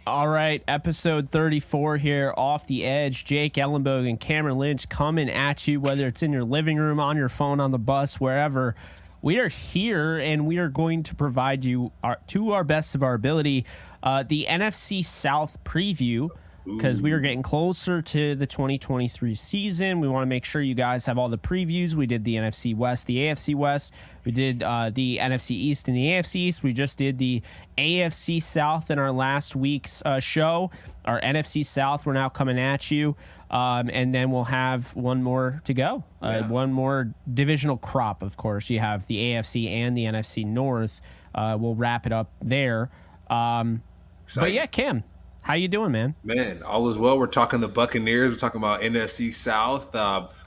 All right, episode 34 here, Off the Edge. Jake Ellenbogen, Cameron Lynch coming at you, whether it's in your living room, on your phone, on the bus, wherever. We are here, and we are going to provide you, to our best of our ability, the NFC South preview, because we are getting closer to the 2023 season. We want to make sure you guys have all the previews. We did the NFC West, the AFC West. We did the NFC East and the AFC East. We just did the AFC South in our last week's show. Our NFC South, we're now coming at you. And then we'll have one more to go. One more divisional crop, of course. You have the AFC and the NFC North. We'll wrap it up there. But yeah, Cam, how you doing, man? Man, all is well. We're talking the Buccaneers. We're talking about NFC South.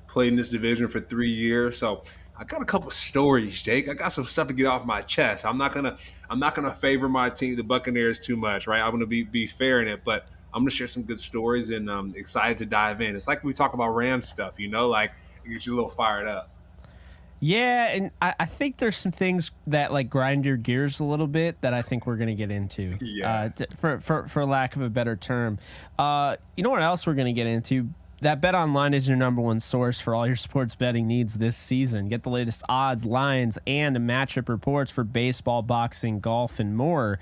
Played in this division for 3 years, so I got a couple stories, Jake. I got some stuff to get off my chest. I'm not gonna favor my team, the Buccaneers, too much, right? I'm gonna be fair in it, but I'm gonna share some good stories, and I'm excited to dive in. It's like we talk about Rams stuff, like it gets you a little fired up. Yeah, and I think there's some things that like grind your gears a little bit that I think we're going to get into. Yeah. For lack of a better term. You know what else we're going to get into? That Bet Online is your number one source for all your sports betting needs this season. Get the latest odds, lines, and matchup reports for baseball, boxing, golf, and more.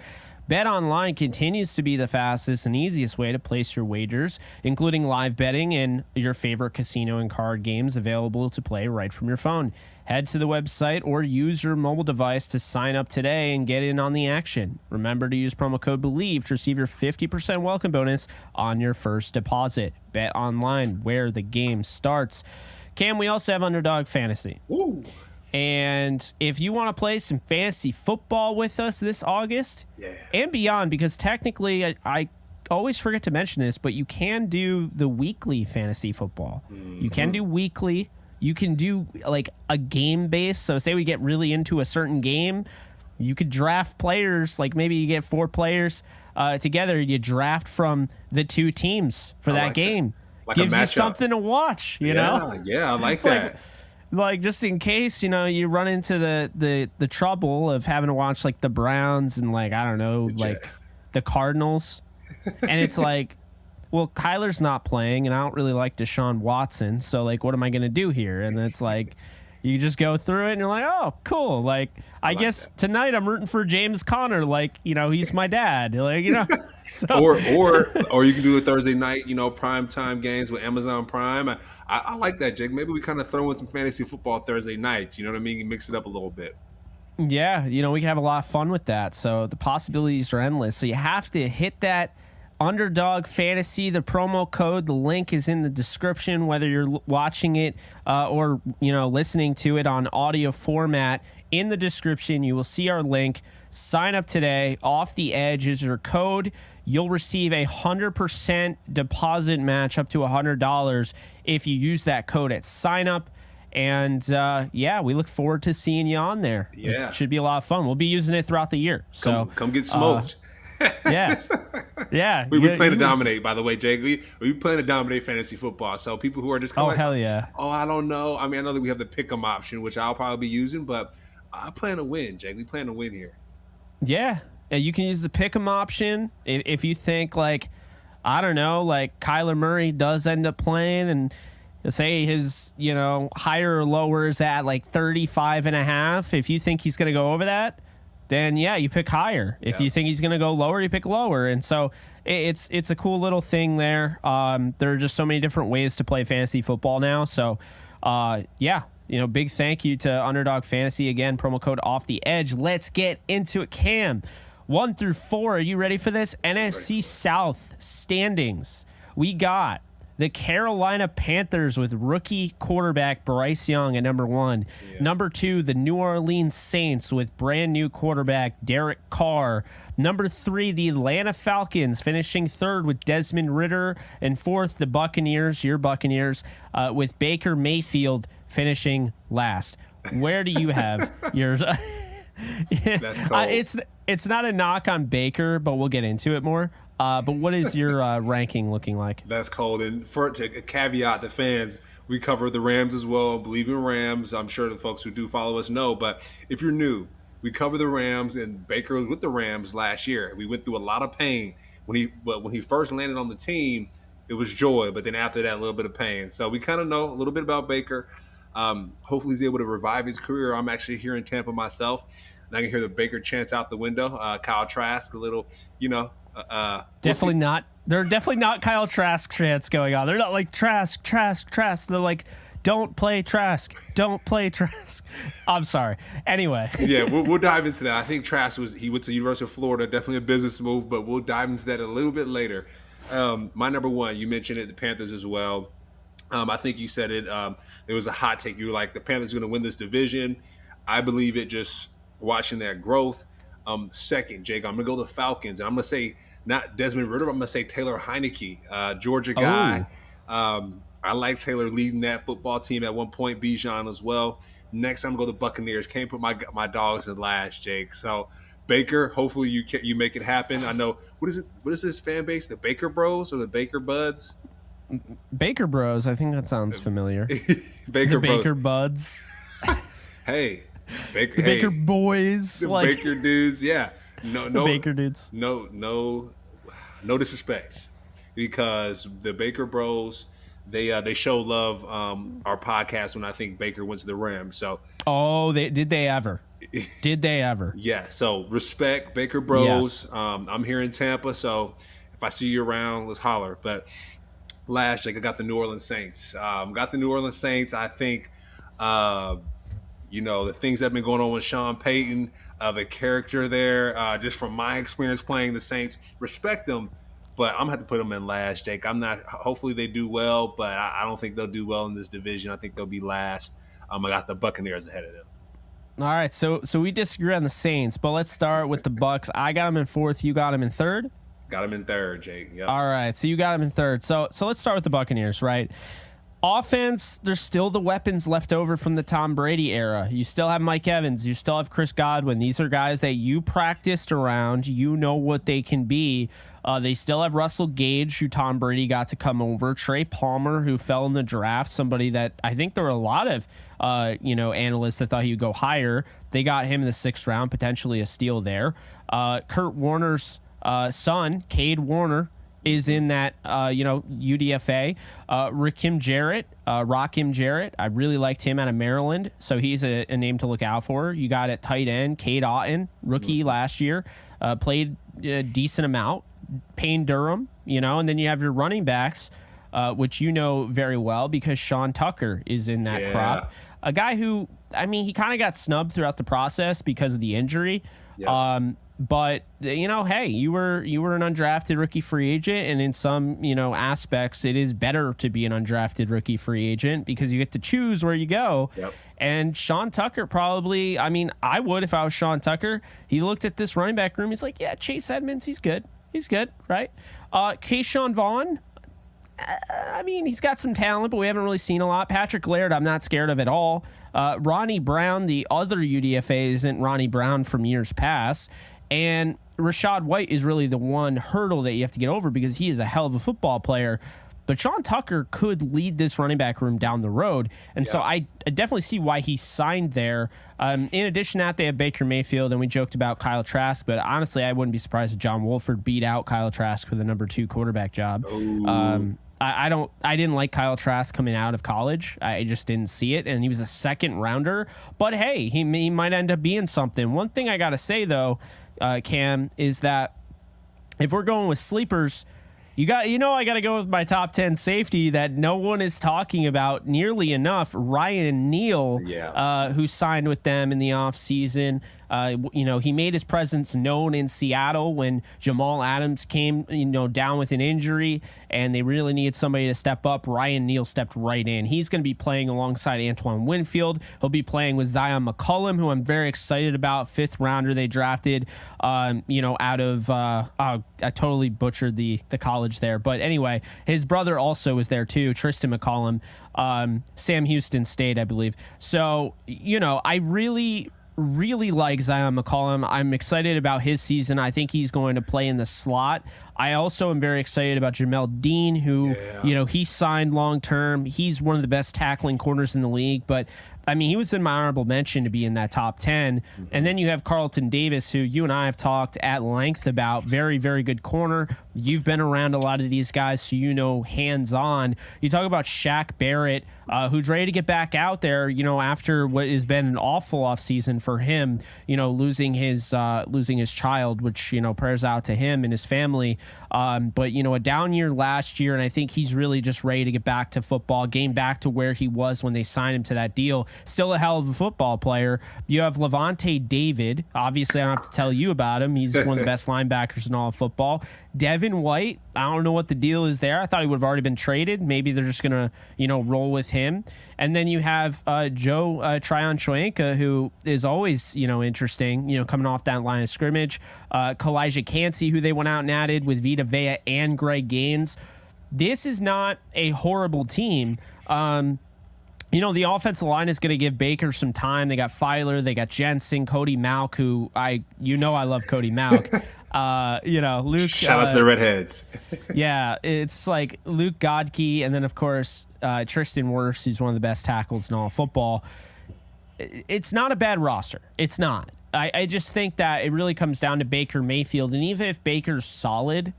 Bet Online continues to be the fastest and easiest way to place your wagers, including live betting and your favorite casino and card games available to play right from your phone. Head to the website or use your mobile device to sign up today and get in on the action. Remember to use promo code Bleav to receive your 50% welcome bonus on your first deposit. Bet Online, where the game starts. Cam, we also have Underdog Fantasy. Ooh. And if you want to play some fantasy football with us this August and beyond, because technically I always forget to mention this, but you can do the weekly fantasy football. You can do weekly. You can do like a game base. So say we get really into a certain game, you could draft players. Like maybe you get 4 players together. You draft from the 2 teams for that game. Like gives you something to watch, you know? Yeah, I like that. Like just in case, you run into the trouble of having to watch like the Browns and like, I don't know, like the Cardinals. And it's like, well, Kyler's not playing and I don't really like Deshaun Watson. So like, what am I going to do here? And it's like, you just go through it and you're like, oh, cool. Like, I guess tonight I'm rooting for James Conner. Like, he's my dad. Like, so. or you can do a Thursday night, prime time games with Amazon Prime. I like that, Jake. Maybe we kind of throw in some fantasy football Thursday nights. You know what I mean? You mix it up a little bit. Yeah, we can have a lot of fun with that. So the possibilities are endless. So you have to hit that Underdog Fantasy, the promo code. The link is in the description, whether you're watching it or listening to it on audio format. In the description, you will see our link. Sign up today. Off the Edge is your code. You'll receive 100% deposit match up to $100 if you use that code at sign up. And we look forward to seeing you on there. Yeah, it should be a lot of fun. We'll be using it throughout the year. So come get smoked. Yeah. We plan to dominate, by the way, Jake. We plan to dominate fantasy football. So people who are just kind of hell yeah. Oh, I don't know. I mean, I know that we have the pick 'em option, which I'll probably be using, but I plan to win, Jake. We plan to win here. Yeah. You can use the pick 'em option if you think like, I don't know, like Kyler Murray does end up playing and say his, higher or lower is at like 35.5. If you think he's going to go over that, then you pick higher. If you think he's going to go lower, you pick lower. And so it's a cool little thing there. There are just so many different ways to play fantasy football now. So big thank you to Underdog Fantasy. Again, promo code Off the Edge. Let's get into it. Cam, 1 through 4. Are you ready for this? NFC South standings. We got the Carolina Panthers with rookie quarterback Bryce Young at number 1. Yeah. Number 2, the New Orleans Saints with brand new quarterback Derek Carr. Number 3, the Atlanta Falcons finishing 3rd with Desmond Ridder. And 4th, the Buccaneers, your Buccaneers, with Baker Mayfield finishing last. Where do you have yours? That's cold. It's not a knock on Baker, but we'll get into it more. But what is your ranking looking like? That's cold. And to caveat the fans, we cover the Rams as well. Bleav in Rams. I'm sure the folks who do follow us know. But if you're new, we cover the Rams, and Baker was with the Rams last year. We went through a lot of pain when he first landed on the team, it was joy, but then after that, a little bit of pain. So we kind of know a little bit about Baker. Hopefully, he's able to revive his career. I'm actually here in Tampa myself, and I can hear the Baker chants out the window. Kyle Trask, a little, definitely not. There are definitely not Kyle Trask chants going on. They're not like Trask. They're like, don't play Trask. Don't play Trask. I'm sorry. Anyway. Yeah, we'll dive into that. I think Trask he went to the University of Florida, definitely a business move, but we'll dive into that a little bit later. My number one, you mentioned it, the Panthers as well. I think you said it. It was a hot take. You were like, the Panthers are going to win this division. I Bleav it just watching that growth. Second, Jake, I'm going to go the Falcons. And I'm going to say not Desmond Ridder, I'm going to say Taylor Heineke, Georgia guy. I like Taylor leading that football team at one point, Bijan as well. Next, I'm going to go the Buccaneers. Can't put my dogs in last, Jake. So Baker, hopefully you make it happen. I know, what is this fan base? The Baker Bros or the Baker Buds? Baker Bros. I think that sounds familiar. Baker Bros. Baker Buds. Hey, Baker. The Baker Boys. The Baker dudes. Yeah. No. Baker dudes. No disrespect, because the Baker Bros, they show love our podcast when I think Baker went to the Rams. So. Oh, did they ever? Did they ever? Yeah. So respect, Baker Bros. Yes. I'm here in Tampa, so if I see you around, let's holler. But last, Jake, I got the New Orleans Saints. I think, the things that have been going on with Sean Payton, the character there, just from my experience playing the Saints, respect them, but I'm going to have to put them in last, Jake. Hopefully they do well, but I don't think they'll do well in this division. I think they'll be last. I got the Buccaneers ahead of them. All right, so we disagree on the Saints, but let's start with the Bucs. I got them in fourth. You got them in third? Got him in third, Jake. Yep. All right, so you got him in third. So let's start with the Buccaneers, right? Offense, there's still the weapons left over from the Tom Brady era. You still have Mike Evans. You still have Chris Godwin. These are guys that you practiced around. You know what they can be. They still have Russell Gage, who Tom Brady got to come over. Trey Palmer, who fell in the draft, somebody that I think there were a lot of analysts that thought he would go higher. They got him in the 6th round, potentially a steal there. Kurt Warner's son, Cade Warner, is in that, UDFA. Rakim Jarrett. I really liked him out of Maryland, so he's a name to look out for. You got at tight end, Cade Otton, rookie last year, played a decent amount. Payne Durham, and then you have your running backs, which you know very well because Sean Tucker is in that crop. A guy who, he kind of got snubbed throughout the process because of the injury. Yeah. But hey, you were an undrafted rookie free agent, and in some aspects, it is better to be an undrafted rookie free agent because you get to choose where you go. Yep. And Sean Tucker probably, I would if I was Sean Tucker. He looked at this running back room. He's like, yeah, Chase Edmonds, he's good, right? Keyshawn Vaughn, he's got some talent, but we haven't really seen a lot. Patrick Laird, I'm not scared of at all. Ronnie Brown, the other UDFA, isn't Ronnie Brown from years past. And Rachaad White is really the one hurdle that you have to get over because he is a hell of a football player. But Sean Tucker could lead this running back room down the road. And so I definitely see why he signed there. In addition to that, they have Baker Mayfield, and we joked about Kyle Trask. But honestly, I wouldn't be surprised if John Wolford beat out Kyle Trask for the number 2 quarterback job. I didn't like Kyle Trask coming out of college. I just didn't see it, and he was a 2nd rounder. But hey, he might end up being something. One thing I got to say, though, Cam, is that if we're going with sleepers, I got to go with my top 10 safety that no one is talking about nearly enough. Ryan Neal, who signed with them in the offseason. He made his presence known in Seattle when Jamal Adams came, down with an injury, and they really needed somebody to step up. Ryan Neal stepped right in. He's going to be playing alongside Antoine Winfield. He'll be playing with Zion McCollum, who I'm very excited about. 5th rounder they drafted, out of I totally butchered the college there. But anyway, his brother also was there too, Tristan McCollum, Sam Houston State, I Bleav. So, I really like Zion McCollum. I'm excited about his season. I think he's going to play in the slot. I also am very excited about Jamel Dean, who, he signed long-term. He's one of the best tackling corners in the league, but I mean, he was in my honorable mention to be in that top 10. And then you have Carlton Davis, who you and I have talked at length about. Very, very good corner. You've been around a lot of these guys, so you know hands-on. You talk about Shaq Barrett, who's ready to get back out there, after what has been an awful offseason for him, losing his child, which, prayers out to him and his family. But, a down year last year, and I think he's really just ready to get back to football, game back to where he was when they signed him to that deal. Still a hell of a football player. You have Levante David. Obviously, I don't have to tell you about him. He's one of the best linebackers in all of football. Devin White, I don't know what the deal is there. I thought he would have already been traded. Maybe they're just going to, roll with him. And then you have Joe Tryon-Shoyinka, who is always, interesting, coming off that line of scrimmage. Kalijah Cansey, who they went out and added with Vita Vea and Greg Gaines. This is not a horrible team. The offensive line is going to give Baker some time. They got Filer, they got Jensen, Cody Malk, who I love Cody Malk. Luke. Shout out to the Redheads. Yeah, it's like Luke Godke, and then of course Tristan Wirfs, who's one of the best tackles in all of football. It's not a bad roster. It's not. I just think that it really comes down to Baker Mayfield, and even if Baker's solid,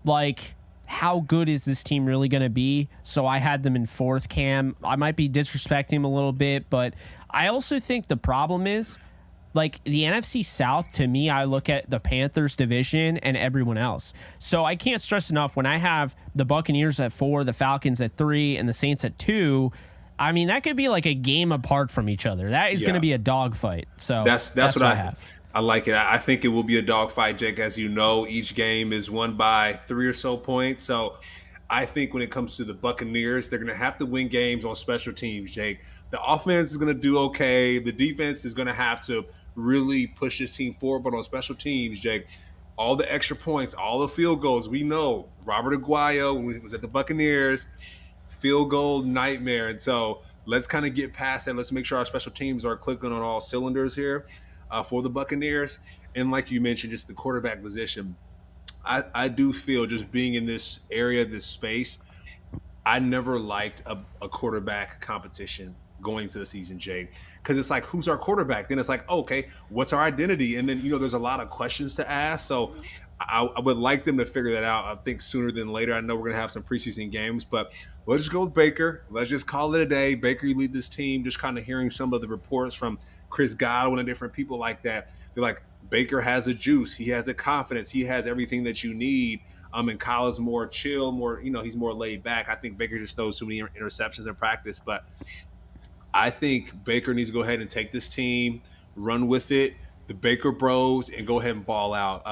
like, how good is this team really going to be? So I had them in fourth, Cam. I might be disrespecting them a little bit, but I also think the problem is, like, the NFC South, to me, I look at the Panthers division and everyone else. So I can't stress enough, when I have the Buccaneers at 4, the Falcons at 3, and the Saints at 2, I mean, that could be like a game apart from each other. That is going to be a dogfight. So that's what I have. I like it. I think it will be a dogfight, Jake. As you know, each game is won by 3 or so points. So I think when it comes to the Buccaneers, they're going to have to win games on special teams, Jake. The offense is going to do okay. The defense is going to have to really push this team forward. But on special teams, Jake, all the extra points, all the field goals, we know Robert Aguayo, when he was at the Buccaneers, field goal nightmare. And so let's kind of get past that. Let's make sure our special teams are clicking on all cylinders here. For the Buccaneers. And like you mentioned, just the quarterback position, I do feel, just being in this area, this space, I never liked a quarterback competition going to the season, Jay, because it's like, who's our quarterback? Then it's like, okay, what's our identity? And then, there's a lot of questions to ask. So I would like them to figure that out, I think, sooner than later. I know we're going to have some preseason games, but let's just go with Baker. Let's just call it a day. Baker, you lead this team. Just kind of hearing some of the reports from Chris Godwin and different people like that. They're like, Baker has the juice. He has the confidence. He has everything that you need. And Kyle is more chill, more, he's more laid back. I think Baker just throws too many interceptions in practice. But I think Baker needs to go ahead and take this team, run with it, the Baker Bros, and go ahead and ball out.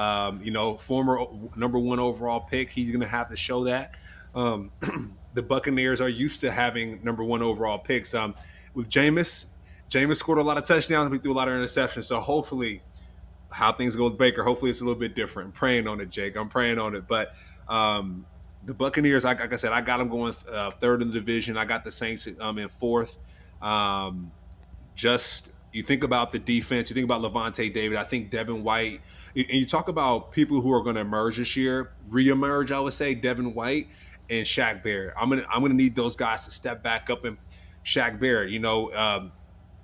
Former number 1 overall pick, he's going to have to show that. The Buccaneers are used to having number 1 overall picks. With Jameis scored a lot of touchdowns, we threw a lot of interceptions. So hopefully, how things go with Baker, hopefully it's a little bit different. I'm praying on it, Jake. I'm praying on it. But the Buccaneers, like I said, I got them going 3rd in the division. I got the Saints in 4th. You think about the defense, you think about Levante David, I think Devin White, and you talk about people who are going to emerge this year, reemerge, I would say, Devin White and Shaq Barrett. I'm gonna need those guys to step back up. And Shaq Barrett,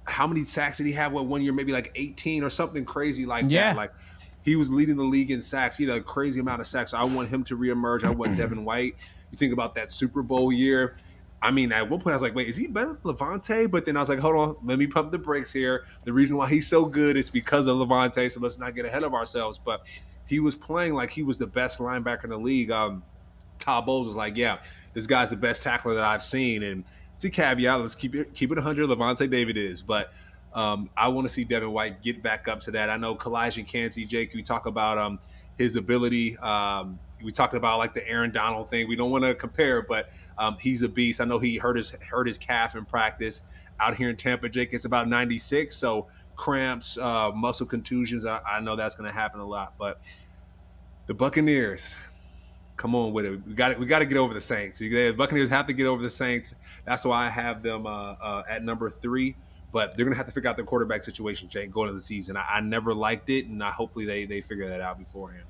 how many sacks did he have? 1 year, maybe like 18 or something crazy like that. Like, he was leading the league in sacks. He had a crazy amount of sacks. So I want him to reemerge. I want Devin White. You think about that Super Bowl year. I mean, at one point I was like, wait, is he better than Levante? But then I was like, hold on, let me pump the brakes here. The reason why he's so good is because of Levante, so let's not get ahead of ourselves. But he was playing like he was the best linebacker in the league. Todd Bowles was like, yeah, this guy's the best tackler that I've seen. And it's a caveat. Let's keep it 100. Levante David is. But I want to see Devin White get back up to that. I know Kalijah Cansey, Jake, we talk about his ability. We talked about like the Aaron Donald thing. We don't want to compare, but he's a beast. I know he hurt his calf in practice. Out here in Tampa, Jake, it's about 96. So cramps, muscle contusions, I know that's going to happen a lot. But the Buccaneers, come on with it. We got to get over the Saints. The Buccaneers have to get over the Saints. That's why I have them at number 3. But they're going to have to figure out their quarterback situation, Jake, going into the season. I never liked it, and hopefully they figure that out beforehand.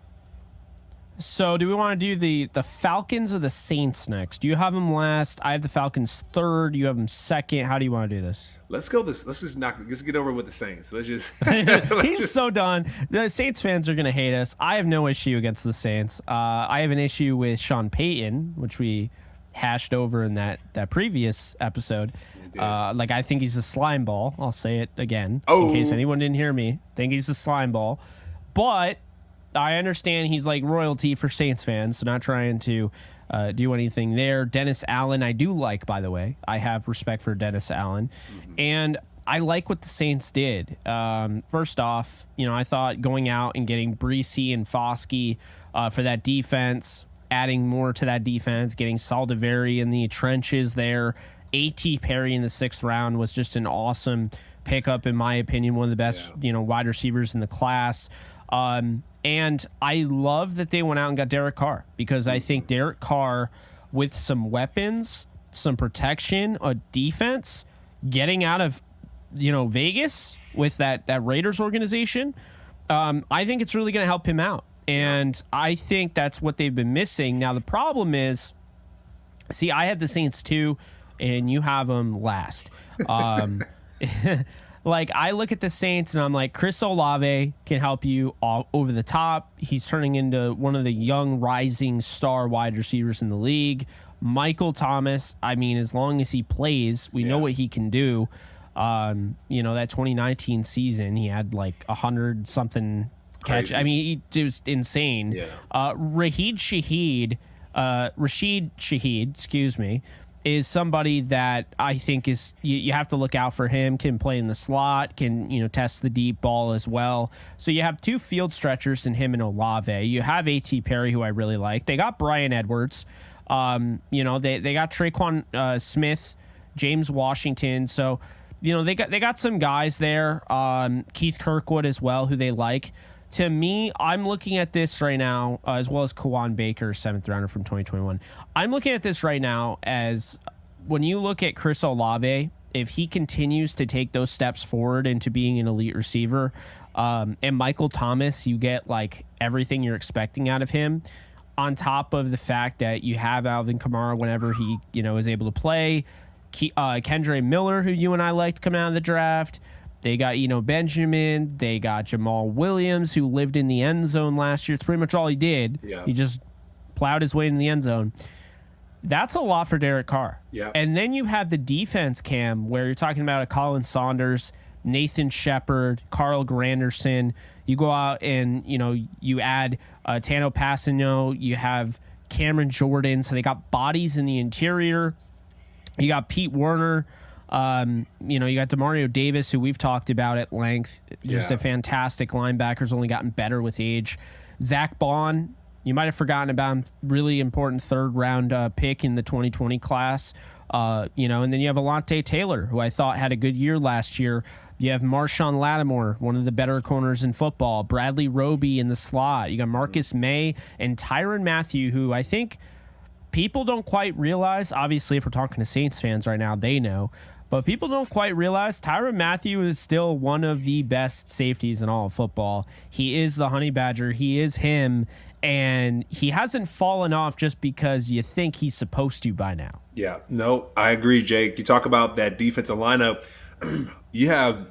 So do we want to do the Falcons or the Saints next? Do you have them last? I have the Falcons third. You have them second. How do you want to do this? Let's go this. Let's get over with the Saints. Let's just. He's so done. The Saints fans are going to hate us. I have no issue against the Saints. I have an issue with Sean Payton, which we hashed over in that previous episode. Like, I think he's a slime ball. I'll say it again in case anyone didn't hear me. Think he's a slime ball. But I understand he's like royalty for Saints fans, so not trying to do anything there. Dennis Allen, I do like, by the way. I have respect for Dennis Allen. Mm-hmm. And I like what the Saints did. First off, I thought going out and getting Breesy and Foskey for that defense, adding more to that defense, getting Saldiveri in the trenches there. A.T. Perry in the 6th round was just an awesome pickup, in my opinion, one of the best wide receivers in the class. And I love that they went out and got Derek Carr, because I think Derek Carr, with some weapons, some protection, a defense, getting out of Vegas with that Raiders organization, I think it's really going to help him out. And I think that's what they've been missing. Now, the problem is, see, I had the Saints too, and you have them last. Like, I look at the Saints and I'm like, Chris Olave can help you all over the top. He's turning into one of the young rising star wide receivers in the league. Michael Thomas, I mean, as long as he plays, we know what he can do. That 2019 season, he had like 100 something catch. I mean, he was insane. Yeah. Rashid Shaheed, excuse me, is somebody that I think is you have to look out for him. Can play in the slot, can test the deep ball as well. So you have two field stretchers in him and Olave. You have A.T. Perry, who I really like. They got Brian Edwards. They got Traquan Smith, James Washington. So they got some guys there. Keith Kirkwood as well, who they like. To me, I'm looking at this right now, as well as Kawan Baker, 7th rounder from 2021. I'm looking at this right now as, when you look at Chris Olave, if he continues to take those steps forward into being an elite receiver, and Michael Thomas, you get like everything you're expecting out of him, on top of the fact that you have Alvin Kamara whenever he is able to play, Kendre Miller, who you and I liked coming out of the draft. They got Benjamin. They got Jamal Williams, who lived in the end zone last year. It's pretty much all he did. Yeah. He just plowed his way in the end zone. That's a lot for Derek Carr. Yeah. And then you have the defense, Cam, where you're talking about a Colin Saunders, Nathan Shepard, Carl Granderson. You go out and you add Tano Passanio. You have Cameron Jordan. So they got bodies in the interior. You got Pete Werner. You got Demario Davis, who we've talked about at length. Just a fantastic linebacker, has only gotten better with age. Zach Bond, you might have forgotten about him. Really important 3rd round pick in the 2020 class. And then you have Alontae Taylor, who I thought had a good year last year. You have Marshawn Lattimore, one of the better corners in football. Bradley Roby in the slot. You got Marcus May and Tyrann Mathieu, who I think people don't quite realize. Obviously, if we're talking to Saints fans right now, they know. But people don't quite realize Tyrann Mathieu is still one of the best safeties in all of football. He is the Honey Badger. He is him. And he hasn't fallen off just because you think he's supposed to by now. Yeah, no, I agree, Jake. You talk about that defensive lineup. You have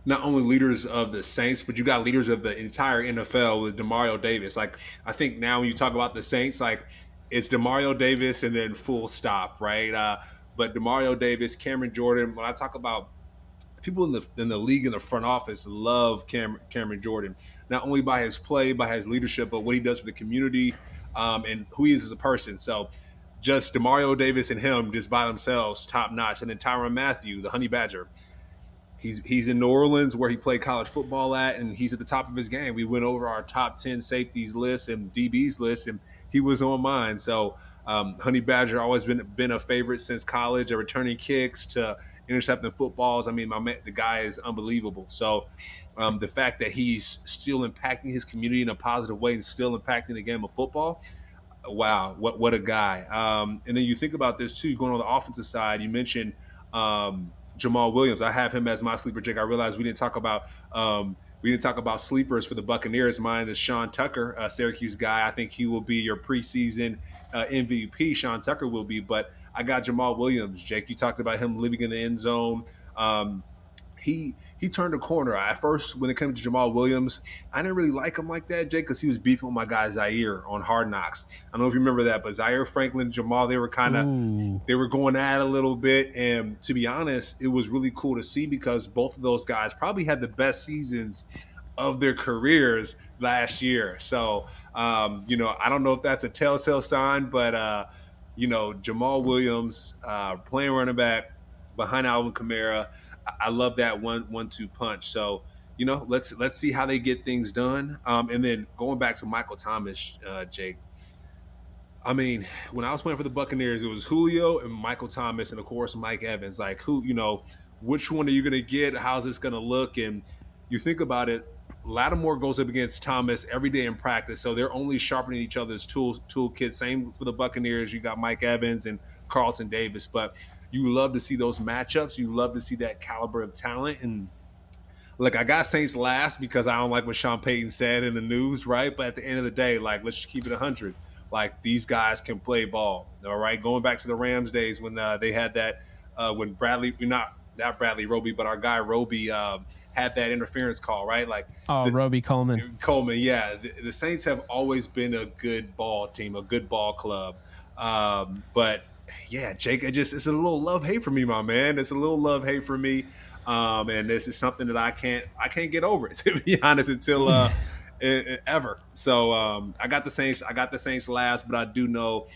not only leaders of the Saints, but you got leaders of the entire NFL with Demario Davis. Like, I think now when you talk about the Saints, like, it's Demario Davis and then full stop, right? But Demario Davis, Cameron Jordan. When I talk about people in the league in the front office, love Cameron Jordan, not only by his play, by his leadership, but what he does for the community, and who he is as a person. So, just Demario Davis and him, just by themselves, top notch. And then Tyrann Mathieu, the Honey Badger. He's in New Orleans, where he played college football at, and he's at the top of his game. We went over our top 10 safeties list and DBs list, and he was on mine. So, Honey Badger always been a favorite since college, returning kicks to intercepting footballs. I mean, the guy is unbelievable. So the fact that he's still impacting his community in a positive way and still impacting the game of football, wow, what a guy. And then you think about this too, going on the offensive side. You mentioned Jamal Williams. I have him as my sleeper, Jake. I realized we didn't talk about We didn't talk about sleepers for the Buccaneers. Mine is Sean Tucker, a Syracuse guy. I think he will be your preseason MVP. Sean Tucker will be, but I got Jamal Williams. Jake, you talked about him living in the end zone. He turned a corner. At first, when it came to Jamal Williams, I didn't really like him like that, Jake, because he was beefing with my guy Zaire on Hard Knocks. I don't know if you remember that, but Zaire Franklin, Jamal, they were going at it a little bit. And to be honest, it was really cool to see because both of those guys probably had the best seasons of their careers last year. So, I don't know if that's a telltale sign, but Jamal Williams playing running back behind Alvin Kamara. I love that 1-2 punch. So, let's see how they get things done. And then going back to Michael Thomas, Jake. I mean, when I was playing for the Buccaneers, it was Julio and Michael Thomas, and of course Mike Evans. Like, which one are you going to get? How's this going to look? And you think about it, Lattimore goes up against Thomas every day in practice, so they're only sharpening each other's toolkit. Same for the Buccaneers. You got Mike Evans and Carlton Davis, but you love to see those matchups. You love to see that caliber of talent. And look, I got Saints last because I don't like what Sean Payton said in the news, right? But at the end of the day, like, let's just keep it 100. Like, these guys can play ball, all right? Going back to the Rams days when they had that when not Bradley Roby, but our guy Roby had that interference call, right? Like, Roby Coleman. Coleman, yeah. The Saints have always been a good ball team, a good ball club. But yeah, Jake, it's a little love-hate for me, my man. It's a little love-hate for me. And this is something that I can't get over, to be honest, until ever. So I got the Saints last, but I do know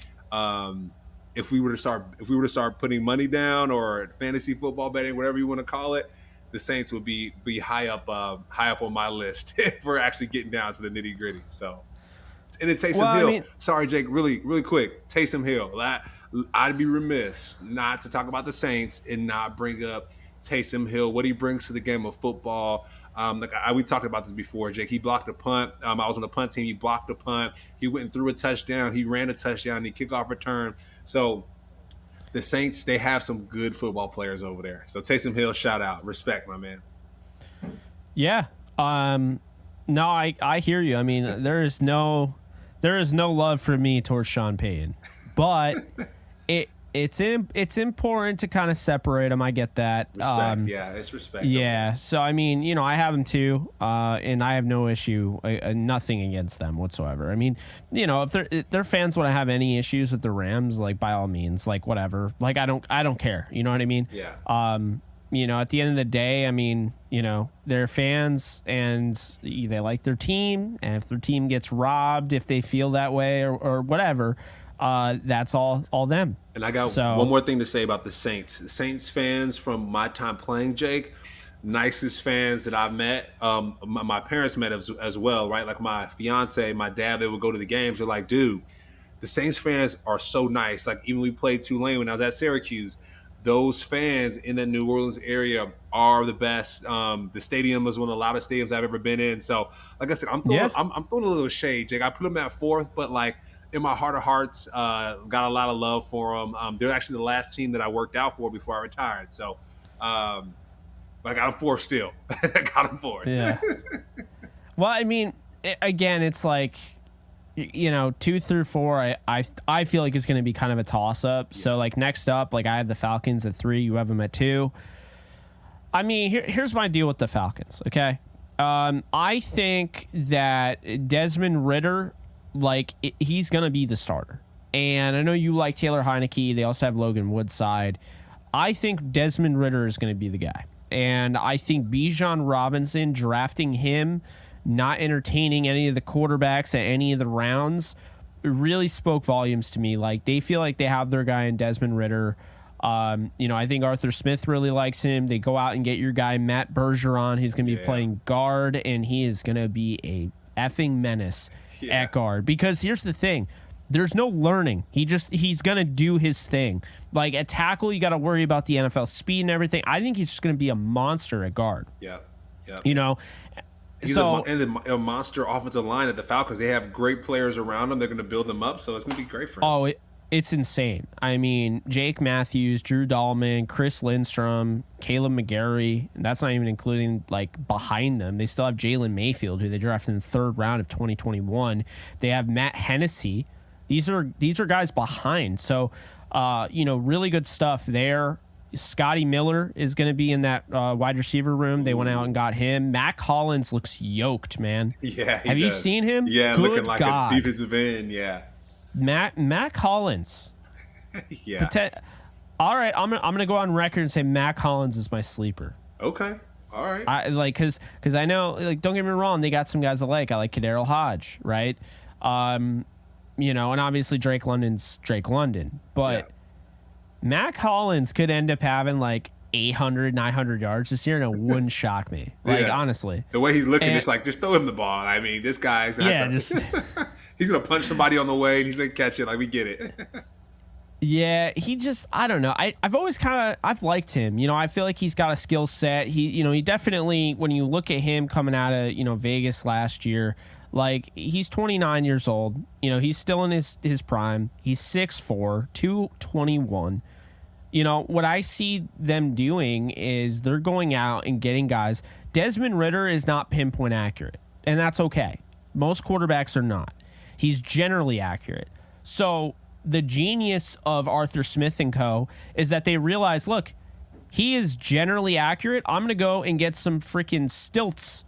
if we were to start putting money down or fantasy football betting, whatever you want to call it, the Saints would be high up on my list if we're actually getting down to the nitty-gritty. So, and then Taysom Hill. Sorry, Jake, really, really quick. Taysom Hill. I'd be remiss not to talk about the Saints and not bring up Taysom Hill, what he brings to the game of football. We talked about this before, Jake. He blocked a punt. I was on the punt team. He blocked a punt. He went and threw a touchdown. He ran a touchdown. He kickoff return. So the Saints, they have some good football players over there. So Taysom Hill, shout out. Respect, my man. Yeah. No, I hear you. I mean, there is no love for me towards Sean Payton. But it's important to kind of separate them. I get that. Respect, it's respect. Yeah, so I mean, I have them too, and I have no issue, nothing against them whatsoever. I mean, if their fans want to have any issues with the Rams, like, by all means, like, whatever. Like, I don't care. You know what I mean? Yeah. At the end of the day, I mean, they're fans and they like their team, and if their team gets robbed, if they feel that way or whatever. That's all them. And I got one more thing to say about the Saints. The Saints fans from my time playing, Jake, nicest fans that I've met. My parents met as well, right? Like my fiance, my dad, they would go to the games. They're like, dude, the Saints fans are so nice. Like, even we played Tulane when I was at Syracuse. Those fans in the New Orleans area are the best. The stadium was one of the loudest stadiums I've ever been in. So, like I said, I'm throwing a little shade, Jake. I put them at fourth, but like, in my heart of hearts, got a lot of love for them. They're actually the last team that I worked out for before I retired. So, I got them fourth still. I got them fourth. Yeah. Well, I mean, again, it's like, 2 through 4, I feel like it's going to be kind of a toss-up. Yeah. So, like, next up, like, I have the Falcons at 3. You have them at 2. I mean, here's my deal with the Falcons, okay? I think that Desmond Ridder, like, he's going to be the starter. And I know you like Taylor Heineke. They also have Logan Woodside. I think Desmond Ridder is going to be the guy. And I think Bijan Robinson, drafting him, not entertaining any of the quarterbacks at any of the rounds, really spoke volumes to me. Like, they feel like they have their guy in Desmond Ridder. I think Arthur Smith really likes him. They go out and get your guy, Matt Bergeron. He's going to be playing guard, and he is going to be a effing menace at guard. Because here's the thing. There's no learning. He's going to do his thing. Like, at tackle, you got to worry about the NFL speed and everything. I think he's just going to be a monster at guard. Yeah. He's a monster offensive line at the Falcons. They have great players around them. They're going to build them up, so it's going to be great for him. Oh, It's insane. I mean, Jake Matthews, Drew Dahlman, Chris Lindstrom, Caleb McGarry. And that's not even including like behind them. They still have Jalen Mayfield, who they drafted in the 3rd round of 2021. They have Matt Hennessy. These are guys behind. So, really good stuff there. Scotty Miller is going to be in that wide receiver room. They went out and got him. Mac Hollins looks yoked, man. Yeah, have you seen him? Yeah, good looking like God. a defensive end. Yeah. Mac Hollins. Yeah. All right, I'm gonna go on record and say Mac Hollins is my sleeper. Okay. All right. I like because I know, like, don't get me wrong, they got some guys I like Kadarius Hodge, right? And obviously Drake London's Drake London, but Mac Hollins could end up having like 800, 900 yards this year, and it wouldn't shock me. Like, honestly, the way he's looking, it's like, just throw him the ball. I mean, this guy's he's gonna punch somebody on the way and he's gonna catch it. Like, we get it. Yeah, I don't know. I've liked him. I feel like he's got a skill set. He definitely, when you look at him coming out of, Vegas last year, like, he's 29 years old. He's still in his prime. He's 6'4", 221. What I see them doing is they're going out and getting guys. Desmond Ridder is not pinpoint accurate, and that's okay. Most quarterbacks are not. He's generally accurate. So the genius of Arthur Smith and co. is that they realize, look, he is generally accurate. I'm going to go and get some freaking stilts,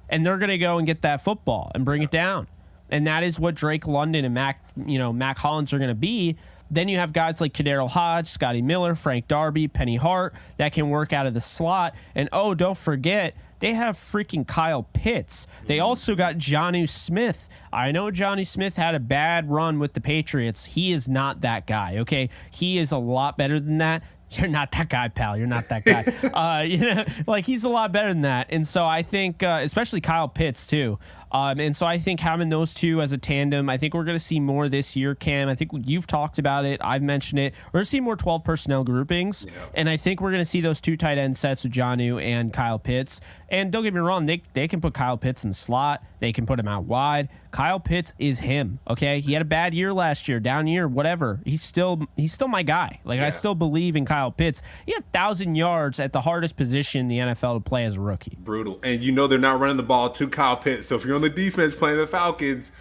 and they're going to go and get that football and bring it down. And that is what Drake London and Mac Hollins are going to be. Then you have guys like Kadarius Hodge, Scotty Miller, Frank Darby, Penny Hart that can work out of the slot. And, don't forget, they have freaking Kyle Pitts. They also got Jonnu Smith. I know Jonnu Smith had a bad run with the Patriots. He is not that guy, okay? He is a lot better than that. You're not that guy, pal. You're not that guy. He's a lot better than that. And so I think, especially Kyle Pitts, too. And so I think having those two as a tandem, I think we're going to see more this year, Cam. I think you've talked about it. I've mentioned it. We're going to see more 12 personnel groupings. Yeah. And I think we're going to see those two tight end sets with Jonnu and Kyle Pitts. And don't get me wrong, they can put Kyle Pitts in the slot. They can put him out wide. Kyle Pitts is him, okay? He had a bad year last year, down year, whatever. He's still my guy. I still believe in Kyle Pitts. He had 1,000 yards at the hardest position in the NFL to play as a rookie. Brutal. And they're not running the ball to Kyle Pitts. So if you're on the defense playing the Falcons,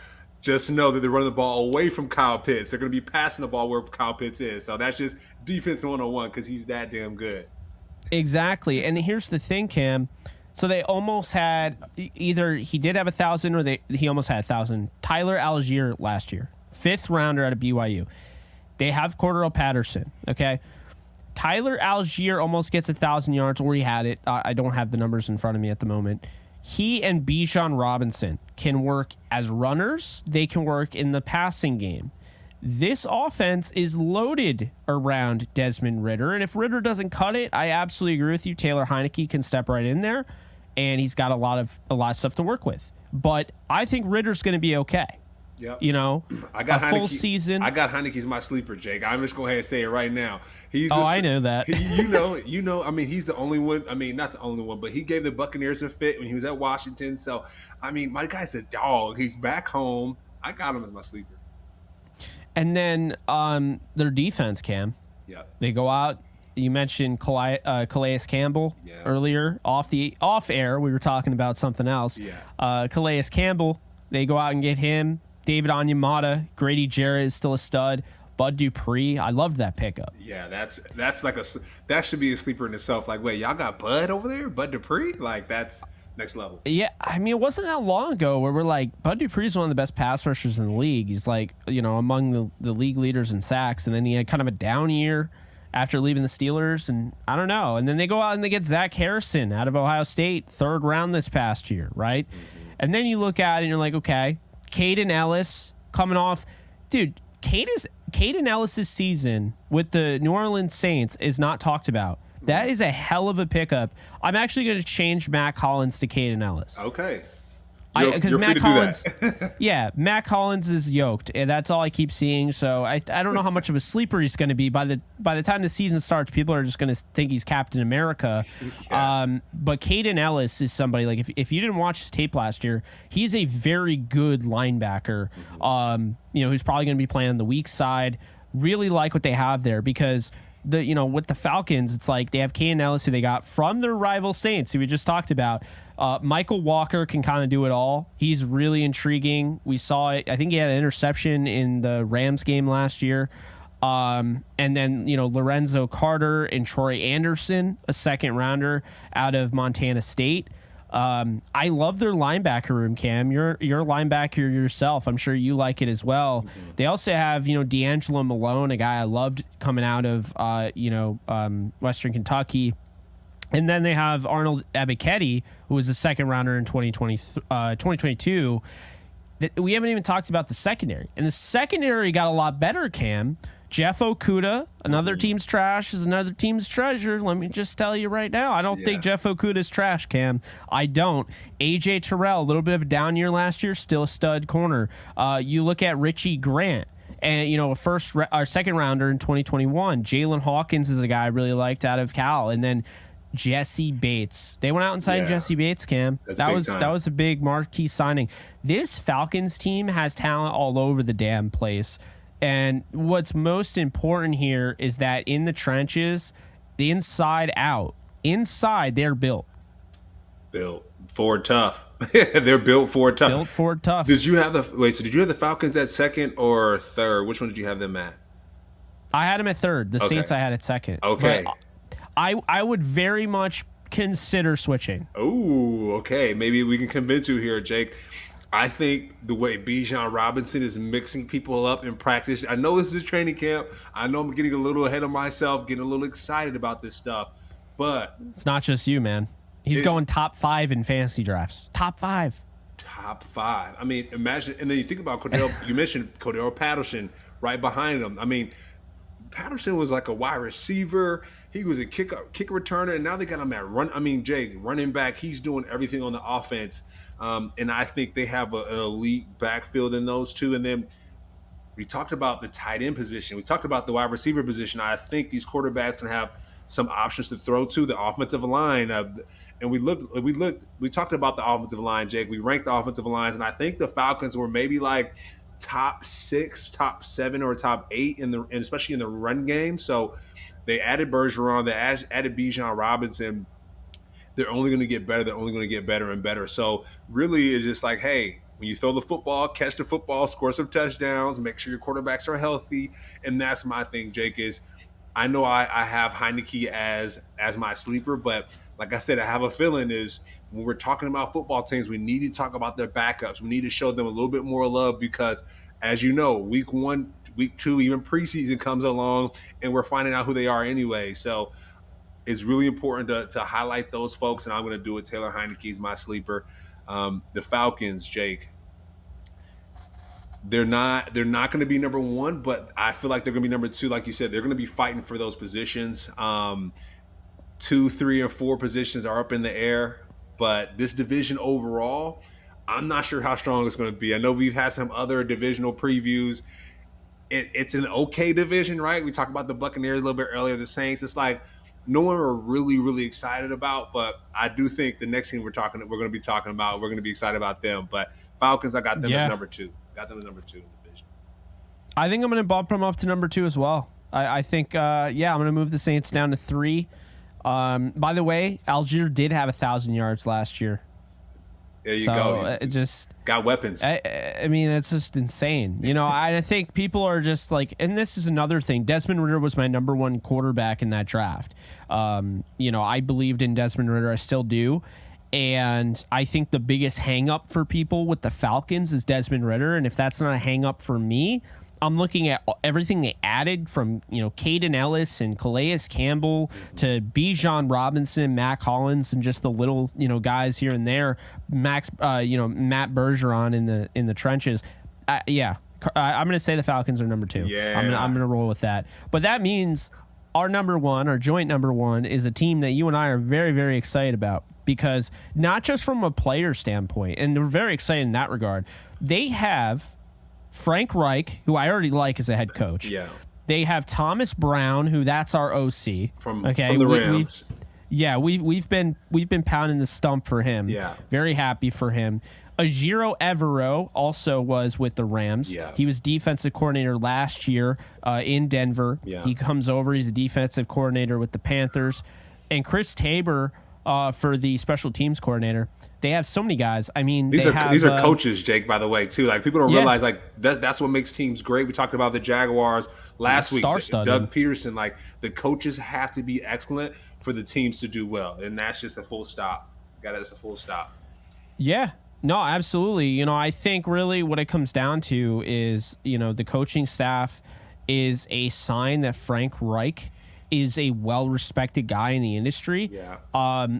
just know that they're running the ball away from Kyle Pitts. They're going to be passing the ball where Kyle Pitts is. So that's just defense 101 because he's that damn good. Exactly. And here's the thing, Cam. So they almost had either he did have 1,000 or he almost had 1,000. Tyler Algier last year, 5th rounder out of BYU. They have Cordero Patterson. Okay, Tyler Algier almost gets 1,000 yards, or he had it. I don't have the numbers in front of me at the moment. He and Bijan Robinson can work as runners. They can work in the passing game. This offense is loaded around Desmond Ridder, and if Ridder doesn't cut it, I absolutely agree with you. Taylor Heineke can step right in there, and he's got a lot of stuff to work with. But I think Ridder's going to be okay. Yep. I got a full season. I got Heineke's my sleeper, Jake. I'm just going ahead and say it right now. I know that. I mean, he's the only one. I mean, not the only one, but he gave the Buccaneers a fit when he was at Washington. So, I mean, my guy's a dog. He's back home. I got him as my sleeper. And then their defense, Cam. Yeah. They go out. You mentioned Calais Campbell earlier. Off air, we were talking about something else. Yeah. Calais Campbell, they go out and get him. David Onyemata, Grady Jarrett is still a stud. Bud Dupree, I loved that pickup. Yeah, that's like that should be a sleeper in itself. Like, wait, y'all got Bud over there? Bud Dupree? Like, that's next level. Yeah, I mean, it wasn't that long ago where we're like, Bud Dupree is one of the best pass rushers in the league. He's like, among the league leaders in sacks, and then he had kind of a down year after leaving the Steelers, and I don't know. And then they go out and they get Zach Harrison out of Ohio State, 3rd round this past year, right? Mm-hmm. And then you look at it and you're like, okay, Caden Ellis coming off. Dude, Caden Ellis' season with the New Orleans Saints is not talked about. That is a hell of a pickup. I'm actually going to change Mac Hollins to Caden Ellis. Okay. Because Mac Hollins, Mac Hollins is yoked, and that's all I keep seeing. So I don't know how much of a sleeper he's going to be. By the time the season starts, people are just going to think he's Captain America. Yeah. But Caden Ellis is somebody, like, if you didn't watch his tape last year, he's a very good linebacker. Who's probably going to be playing on the weak side. really like what they have there because with the Falcons, it's like they have Kaden Ellis, who they got from their rival Saints, who we just talked about. Michael Walker can kind of do it all. He's really intriguing. We saw it. I think he had an interception in the Rams game last year. And then, Lorenzo Carter and Troy Anderson, a second rounder out of Montana State. I love their linebacker room, Cam. You're a linebacker yourself. I'm sure you like it as well. Mm-hmm. They also have, D'Angelo Malone, a guy I loved coming out of, Western Kentucky. And then they have Arnold Ebiketie, who was a second rounder in 2022. We haven't even talked about the secondary. And the secondary got a lot better, Cam. Jeff Okudah, another team's trash, is another team's treasure. Let me just tell you right now. I don't think Jeff Okudah is trash, Cam. I don't. A.J. Terrell, a little bit of a down year last year, still a stud corner. You look at Richie Grant. And, a second rounder in 2021. Jalen Hawkins is a guy I really liked out of Cal. And then Jesse Bates. They went out and signed Jesse Bates, Cam. That was a big marquee signing. This Falcons team has talent all over the damn place. And what's most important here is that in the trenches, the inside out, they're built. Built for tough. They're built for tough. Built for tough. Did you have the Falcons at second or third? Which one did you have them at? I had them at third. The Saints I had at second. Okay. But I would very much consider switching. Oh, okay. Maybe we can convince you here, Jake. I think the way Bijan Robinson is mixing people up in practice, I know this is training camp. I know I'm getting a little ahead of myself, getting a little excited about this stuff, but it's not just you, man. He's going top 5 in fantasy drafts. Top 5. Top 5. I mean, imagine, and then you think about Cordell. You mentioned Cordell Patterson right behind him. I mean, Patterson was like a wide receiver. He was a kick returner, and now they got him at run. I mean, Jake, running back. He's doing everything on the offense. And I think they have an elite backfield in those two. And then we talked about the tight end position. We talked about the wide receiver position. I think these quarterbacks can have some options to throw to the offensive line. And we talked about the offensive line, Jake. We ranked the offensive lines, and I think the Falcons were maybe like top 6, top 7, or top 8 and especially in the run game. So they added Bergeron, they added Bijan Robinson. They're only going to get better. They're only going to get better and better. So really, it's just like, hey, when you throw the football, catch the football, score some touchdowns, make sure your quarterbacks are healthy. And that's my thing, Jake, is I know I have Heineke as my sleeper, but like I said, I have a feeling is when we're talking about football teams, we need to talk about their backups. We need to show them a little bit more love because, as you know, week 1, week 2, even preseason comes along, and we're finding out who they are anyway. So it's really important to highlight those folks, and I'm going to do it. Taylor Heineke is my sleeper. The Falcons, Jake, they're not going to be number 1, but I feel like they're going to be number 2. Like you said, they're going to be fighting for those positions. 2, 3, and 4 positions are up in the air, but this division overall, I'm not sure how strong it's going to be. I know we've had some other divisional previews. It's an okay division, right? We talked about the Buccaneers a little bit earlier, the Saints. It's like no one we're really, really excited about, but I do think the next team we're going to be talking about, we're going to be excited about them. But Falcons, I got them as number 2. Got them as number 2 in the division. I think I'm going to bump them up to number 2 as well. I think, I'm going to move the Saints down to 3. By the way, Algier did have 1,000 yards last year. There you go. It just got weapons. I mean, it's just insane. I think people are just like, and this is another thing. Desmond Ridder was my number 1 quarterback in that draft. I believed in Desmond Ridder. I still do. And I think the biggest hang up for people with the Falcons is Desmond Ridder. And if that's not a hang up for me, I'm looking at everything they added from, Kaden Ellis and Calais Campbell to Bijan Robinson, Mac Hollins, and just the little, guys here and there. Matt Bergeron in the trenches. I'm going to say the Falcons are number 2. Yeah. I'm going to roll with that. But that means our number 1, our joint number 1, is a team that you and I are very, very excited about because not just from a player standpoint, and we're very excited in that regard. They have Frank Reich, who I already like as a head coach. Yeah. They have Thomas Brown, who that's our OC. From the Rams. We've been pounding the stump for him. Yeah. Very happy for him. Ajiro Evero also was with the Rams. Yeah. He was defensive coordinator last year in Denver. Yeah. He comes over. He's a defensive coordinator with the Panthers. And Chris Tabor for the special teams coordinator. They have so many guys. I mean, these are coaches, Jake, by the way, too. Like, people don't realize, like, that's what makes teams great. We talked about the Jaguars last week. Doug Peterson. Like, the coaches have to be excellent for the teams to do well. And that's just a full stop. That's a full stop. Yeah. No, absolutely. You know, I think really what it comes down to is, you know, the coaching staff is a sign that Frank Reich is a well-respected guy in the industry. Yeah.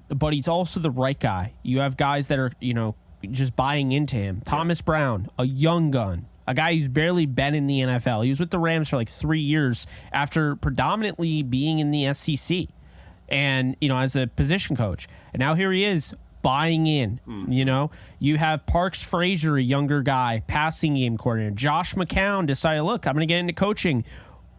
But he's also the right guy. You have guys that are, you know, just buying into him. Thomas Brown, a young gun, a guy who's barely been in the NFL. He was with the Rams for like 3 years after predominantly being in the SEC and, you know, as a position coach. And now here he is buying in. You know, you have Parks Frazier, a younger guy, passing game coordinator. Josh McCown decided, look, I'm going to get into coaching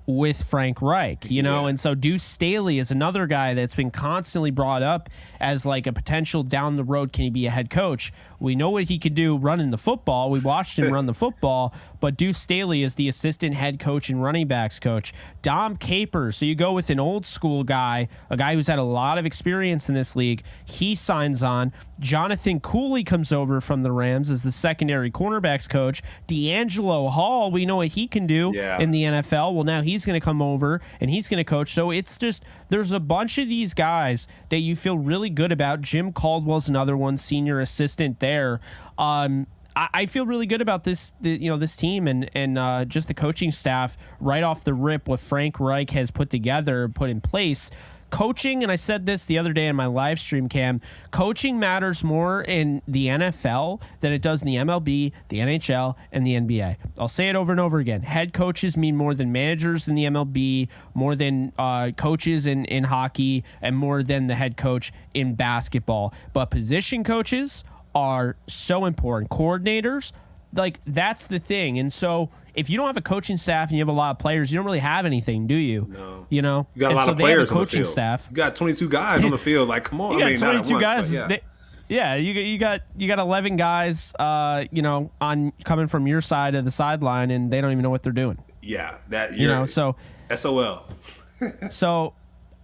with Frank Reich, you know, and so Deuce Staley is another guy that's been constantly brought up as like a potential down the road. Can he be a head coach? We know what he could do running the football. We watched him run the football, but Deuce Staley is the assistant head coach and running backs coach. Dom Capers, so you go with an old school guy, a guy who's had a lot of experience in this league. He signs on. Jonathan Cooley comes over from the Rams as the secondary cornerbacks coach. D'Angelo Hall, we know what he can do in the NFL. Well, now he's going to come over and he's going to coach. So it's just, there's a bunch of these guys that you feel really good about. Jim Caldwell's another one, senior assistant there. I feel really good about this team and just the coaching staff right off the rip. What Frank Reich has put together, put in place. Coaching, and I said this the other day in my live stream, Cam, coaching matters more in the NFL than it does in the MLB, the NHL, and the NBA. I'll say it over and over again. Head coaches mean more than managers in the MLB, more than coaches in hockey, and more than the head coach in basketball. But position coaches are so important. Coordinators, like, that's the thing. And so if you don't have a coaching staff and you have a lot of players, you don't really have anything, do you? No. You know? You got a lot of players on the field. Staff. You got 22 guys on the field. Like, come on. You got 22 guys. You got 11 guys, on coming from your side of the sideline, and they don't even know what they're doing. Yeah. So SOL. So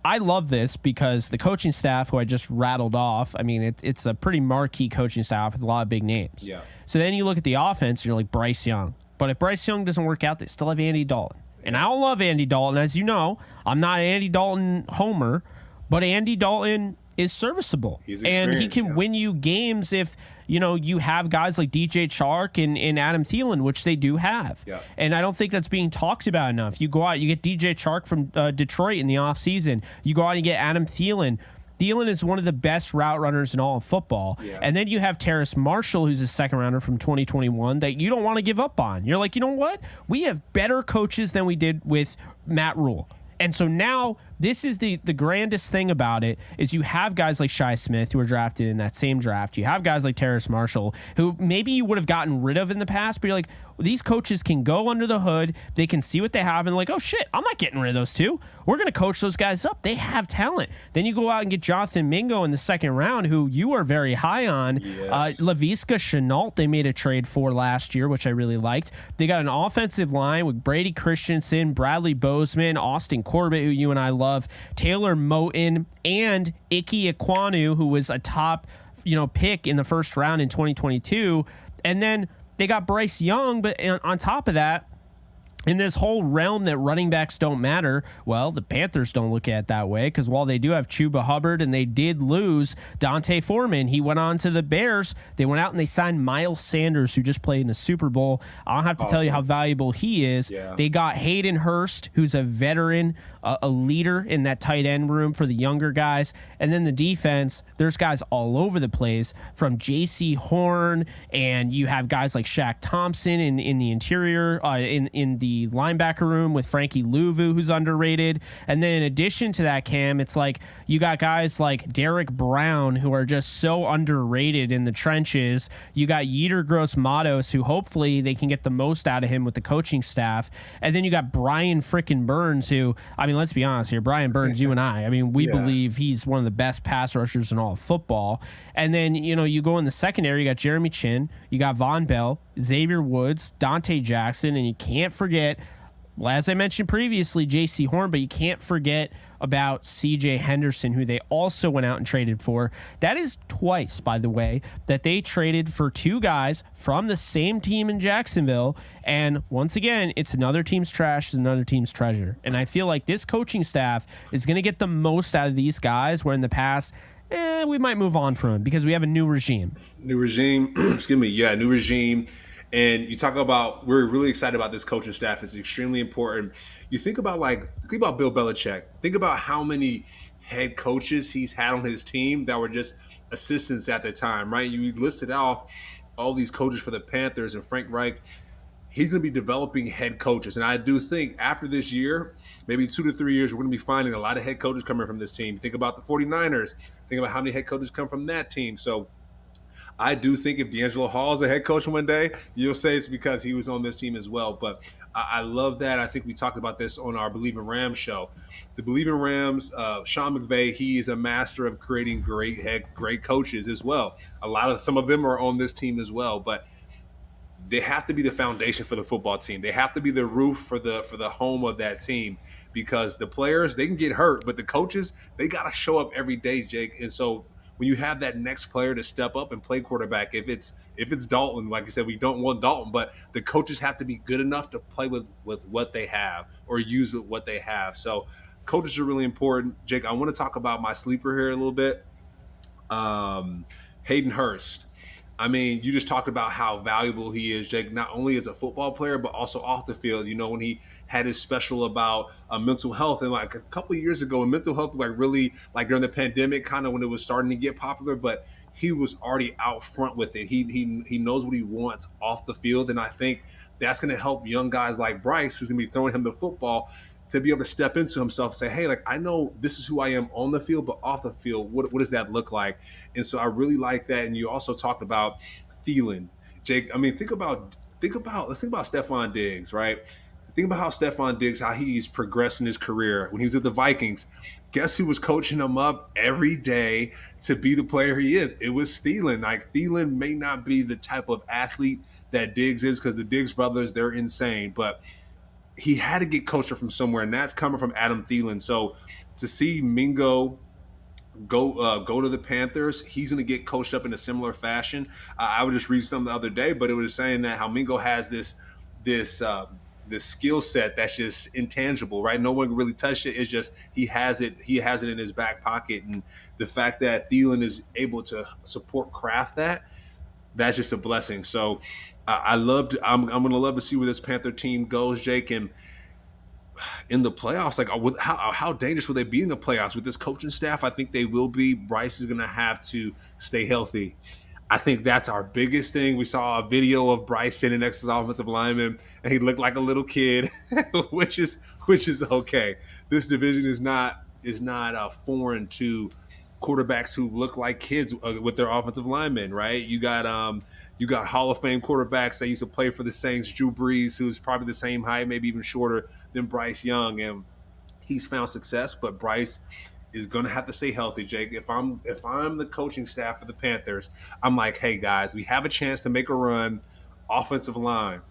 I love this because the coaching staff who I just rattled off, I mean, it's a pretty marquee coaching staff with a lot of big names. Yeah. So then you look at the offense, and you're like, Bryce Young. But if Bryce Young doesn't work out, they still have Andy Dalton. And I don't love Andy Dalton. As you know, I'm not an Andy Dalton homer, but Andy Dalton is serviceable. And he can win you games if, you have guys like DJ Chark and Adam Thielen, which they do have. Yeah. And I don't think that's being talked about enough. You go out, you get DJ Chark from Detroit in the offseason. You go out and you get Adam Thielen. Thielen is one of the best route runners in all of football. Yeah. And then you have Terrace Marshall, who's a second rounder from 2021 that you don't want to give up on. You're like, you know what? We have better coaches than we did with Matt Rule. And so now this is the grandest thing about it is you have guys like Shi Smith who were drafted in that same draft. You have guys like Terrace Marshall who maybe you would have gotten rid of in the past, but you're like, these coaches can go under the hood. They can see what they have and like, oh shit, I'm not getting rid of those two. We're going to coach those guys up. They have talent. Then you go out and get Jonathan Mingo in the second round, who you are very high on. Yes. Laviska Shenault, they made a trade for last year, which I really liked. They got an offensive line with Brady Christensen, Bradley Bozeman, Austin Corbett, who you and I love, Taylor Moton, and Ike Ekwonu, who was a top, pick in the first round in 2022. And then they got Bryce Young, but on top of that, in this whole realm that running backs don't matter, well, the Panthers don't look at it that way because while they do have Chuba Hubbard and they did lose Dante Foreman, he went on to the Bears. They went out and they signed Miles Sanders, who just played in the Super Bowl. I don't have to tell you how valuable he is. Yeah. They got Hayden Hurst, who's a veteran, a leader in that tight end room for the younger guys. And then the defense, there's guys all over the place from J.C. Horn, and you have guys like Shaq Thompson in the interior, in the the linebacker room with Frankie Louvu, who's underrated. And then in addition to that, Cam, it's like you got guys like Derek Brown, who are just so underrated in the trenches. You got Yetur Gross-Matos, who hopefully they can get the most out of him with the coaching staff. And then you got Brian frickin' Burns, who, I mean, let's be honest here, Brian Burns, you and I mean, we believe he's one of the best pass rushers in all of football. And then, you go in the secondary, you got Jeremy Chin, you got Von Bell, Xavier Woods, Dante Jackson, and you can't forget, well, as I mentioned previously, J.C. Horn, but you can't forget about C.J. Henderson, who they also went out and traded for. That is twice, by the way, that they traded for two guys from the same team in Jacksonville. And once again, it's another team's trash, it's another team's treasure. And I feel like this coaching staff is going to get the most out of these guys, where in the past, we might move on from him because we have a new regime. New regime, excuse me, new regime. And you talk about, we're really excited about this coaching staff. It's extremely important. You think about Bill Belichick. Think about how many head coaches he's had on his team that were just assistants at the time, right? You listed off all these coaches for the Panthers and Frank Reich. He's going to be developing head coaches. And I do think after this year, maybe 2 to 3 years, we're going to be finding a lot of head coaches coming from this team. Think about the 49ers. Think about how many head coaches come from that team. So I do think if D'Angelo Hall is a head coach one day, you'll say it's because he was on this team as well. But I love that. I think we talked about this on our Bleav in Rams show. The Bleav in Rams, Sean McVay, he is a master of creating great coaches as well. Some of them are on this team as well. But they have to be the foundation for the football team. They have to be the roof for the home of that team, because the players, they can get hurt, but the coaches, they got to show up every day, Jake. And so when you have that next player to step up and play quarterback, if it's Dalton, like I said, we don't want Dalton, but the coaches have to be good enough to play with what they have or use with what they have. So coaches are really important. Jake, I want to talk about my sleeper here a little bit. Hayden Hurst. I mean, you just talked about how valuable he is, Jake, not only as a football player, but also off the field. When he had his special about mental health, and like a couple of years ago, mental health, like really like during the pandemic, kind of when it was starting to get popular, but he was already out front with it. He knows what he wants off the field. And I think that's going to help young guys like Bryce, who's going to be throwing him the football, to be able to step into himself and say, hey, like, I know this is who I am on the field, but off the field, what does that look like? And so I really like that. And you also talked about Thielen. Jake, I mean, let's think about Stephon Diggs, right? Think about how Stephon Diggs, how he's progressed in his career. When he was at the Vikings, guess who was coaching him up every day to be the player he is? It was Thielen. Like, Thielen may not be the type of athlete that Diggs is, because the Diggs brothers, they're insane, but he had to get coached from somewhere, and that's coming from Adam Thielen. So to see Mingo go to the Panthers, he's going to get coached up in a similar fashion. I was just reading something the other day, but it was saying that how Mingo has this skill set that's just intangible, right? No one can really touch it. It's just he has it in his back pocket, and the fact that Thielen is able to craft that's just a blessing. So I'm going to love to see where this Panther team goes, Jake. And in the playoffs, like, how dangerous will they be in the playoffs with this coaching staff? I think they will be. Bryce is going to have to stay healthy. I think that's our biggest thing. We saw a video of Bryce sitting next to his offensive lineman, and he looked like a little kid, which is okay. This division is not foreign to quarterbacks who look like kids with their offensive linemen, right? You got Hall of Fame quarterbacks that used to play for the Saints, Drew Brees, who's probably the same height, maybe even shorter than Bryce Young, and he's found success. But Bryce is going to have to stay healthy, Jake. If I'm the coaching staff for the Panthers, I'm like, hey guys, we have a chance to make a run, offensive line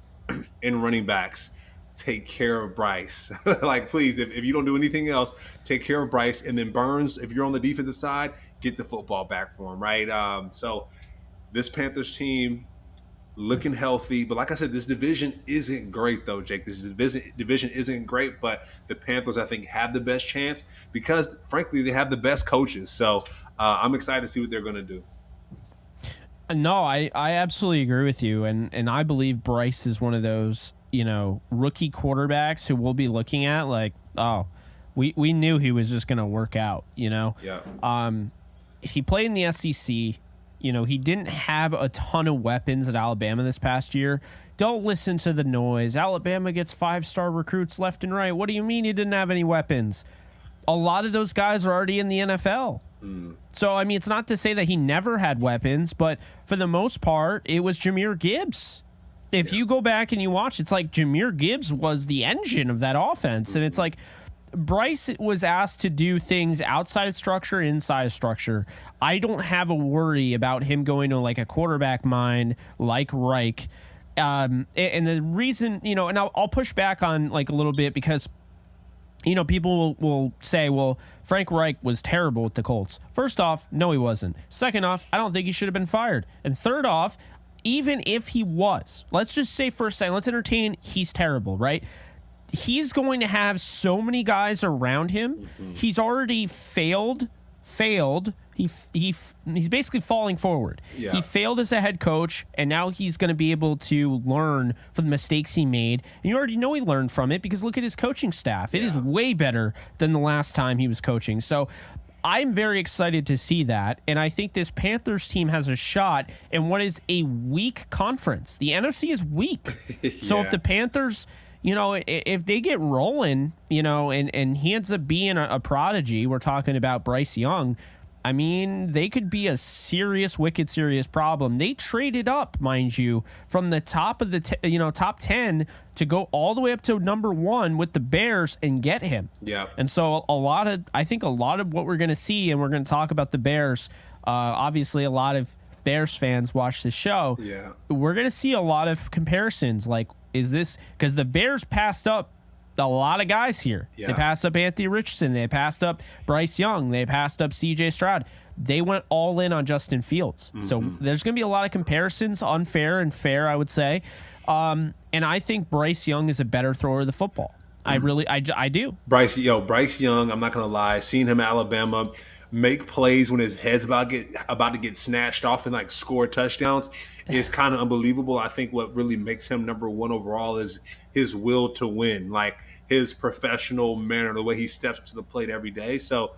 and running backs. Take care of Bryce. Like, please, if you don't do anything else, take care of Bryce. And then Burns, if you're on the defensive side, get the football back for him, right? So this Panthers team looking healthy. But like I said, this division isn't great, though, Jake. This division isn't great, but the Panthers, I think, have the best chance because, frankly, they have the best coaches. So I'm excited to see what they're going to do. No, I absolutely agree with you. And I believe Bryce is one of those, rookie quarterbacks who we'll be looking at like, oh, we knew he was just going to work out, Yeah. He played in the SEC. he didn't have a ton of weapons at Alabama this past year. Don't listen to the noise. Alabama gets 5-star recruits left and right. What do you mean he didn't have any weapons? A lot of those guys are already in the NFL. So, I mean, it's not to say that he never had weapons, but for the most part, it was Jahmyr Gibbs. If you go back and you watch, it's like Jahmyr Gibbs was the engine of that offense. And it's like Bryce was asked to do things outside of structure, inside of structure. I don't have a worry about him going to like a quarterback mind like Reich. And the reason, and I'll push back on like a little bit because people will say, well, Frank Reich was terrible with the Colts. First off, no, he wasn't. Second off, I don't think he should have been fired. And third off, even if he was, let's just say for a second, let's entertain he's terrible, right? He's going to have so many guys around him. He's already failed. He's basically falling forward. Yeah. He failed as a head coach, and now he's going to be able to learn from the mistakes he made. And you already know he learned from it because look at his coaching staff. It is way better than the last time he was coaching. So I'm very excited to see that, and I think this Panthers team has a shot in what is a weak conference. The NFC is weak. So if the Panthers, if they get rolling, and he ends up being a prodigy, we're talking about Bryce Young, I mean, they could be a serious, wicked serious problem. They traded up, mind you, from the top of the top 10 to go all the way up to number 1 with the Bears and get him. Yeah. And so I think a lot of what we're going to see, and we're going to talk about the Bears. Obviously, a lot of Bears fans watch the show. Yeah. We're going to see a lot of comparisons. Like, is this because the Bears passed up a lot of guys here. Yeah. They passed up Anthony Richardson. They passed up Bryce Young. They passed up C.J. Stroud. They went all in on Justin Fields. So there's going to be a lot of comparisons, unfair and fair, I would say. And I think Bryce Young is a better thrower of the football. I do. Bryce Young, I'm not going to lie, seeing him at Alabama make plays when his head's about to get snatched off and like score touchdowns is kind of unbelievable. I think what really makes him number 1 overall is his will to win, like his professional manner, the way he steps up to the plate every day. So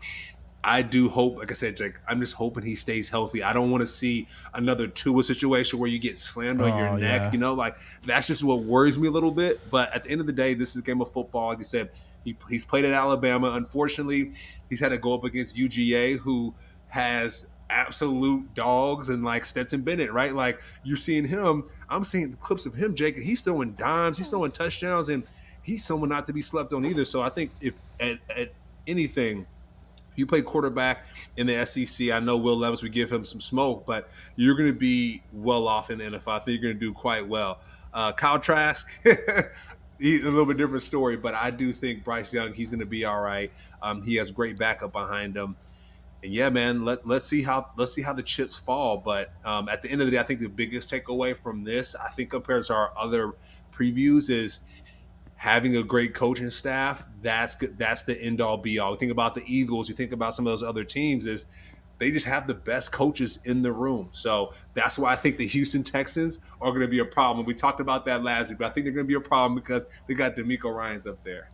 I do hope, like I said, Jake, I'm just hoping he stays healthy. I don't want to see another Tua situation where you get slammed on your neck. Like that's just what worries me a little bit. But at the end of the day, this is a game of football. Like you said, he's played at Alabama. Unfortunately, he's had to go up against UGA, who has absolute dogs and like Stetson Bennett, right? Like you're seeing him. I'm seeing clips of him, Jake, and he's throwing dimes, he's throwing touchdowns, and he's someone not to be slept on either. So I think if at anything, you play quarterback in the SEC, I know Will Levis would give him some smoke, but you're going to be well off in the NFL. I think you're going to do quite well. Kyle Trask, he's a little bit different story, but I do think Bryce Young, he's going to be all right. He has great backup behind him. And yeah, man, let's see how the chips fall. But at the end of the day, I think the biggest takeaway from this, I think compared to our other previews, is having a great coaching staff. That's the end all be all. You think about the Eagles, you think about some of those other teams, is they just have the best coaches in the room. So that's why I think the Houston Texans are going to be a problem. We talked about that last week, but I think they're going to be a problem because they got DeMeco Ryans up there.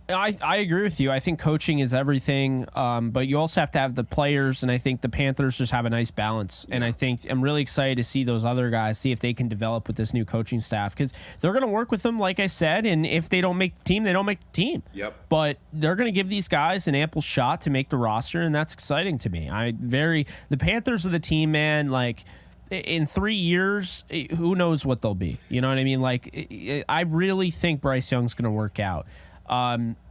I agree with you. I think coaching is everything, but you also have to have the players, and I think the Panthers just have a nice balance. And I think I'm really excited to see those other guys, see if they can develop with this new coaching staff, because they're going to work with them, like I said, and if they don't make the team, they don't make the team. Yep. But they're going to give these guys an ample shot to make the roster, and that's exciting to me. The Panthers are the team, man, like in 3 years, who knows what they'll be. You know what I mean? Like, I really think Bryce Young's going to work out.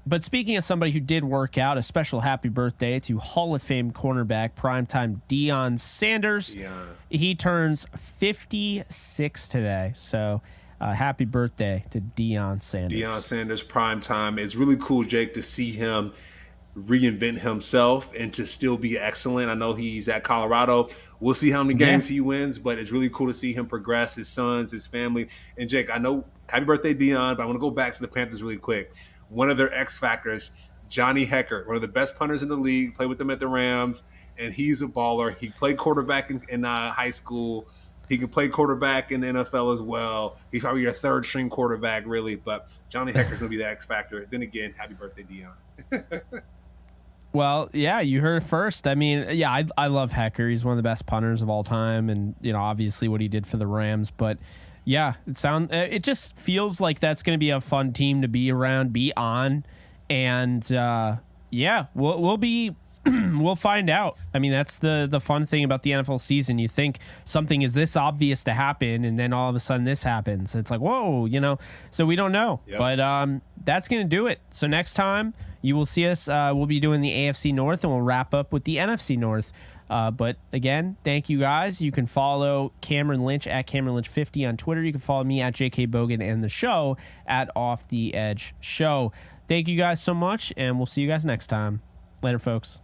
But speaking of somebody who did work out, a special happy birthday to Hall of Fame cornerback, primetime Deion Sanders. Yeah. He turns 56 today. So happy birthday to Deion Sanders. Deion Sanders, primetime. It's really cool, Jake, to see him reinvent himself and to still be excellent. I know he's at Colorado. We'll see how many games he wins, but it's really cool to see him progress, his sons, his family. And Jake, I know, happy birthday, Deion, but I want to go back to the Panthers really quick. One of their X factors, Johnny Hekker, one of the best punters in the league, played with them at the Rams, and he's a baller. He played quarterback in high school. He can play quarterback in the NFL as well. He's probably your third string quarterback, really, but Johnny Hecker's going to be the X factor. Then again, happy birthday, Deion. Well, yeah, you heard it first. I mean, yeah, I love Hecker. He's one of the best punters of all time, and obviously what he did for the Rams. But yeah, it just feels like that's going to be a fun team to be around, be on, and yeah, we'll be. We'll find out. I mean, that's the fun thing about the NFL season. You think something is this obvious to happen, and then all of a sudden this happens. It's like, whoa, So we don't know. Yep. But that's going to do it. So next time you will see us, we'll be doing the AFC North, and we'll wrap up with the NFC North. But again, thank you guys. You can follow Cameron Lynch at Cameron Lynch 50 on Twitter. You can follow me at JK Bogan and the show at Off the Edge Show. Thank you guys so much, and we'll see you guys next time. Later, folks.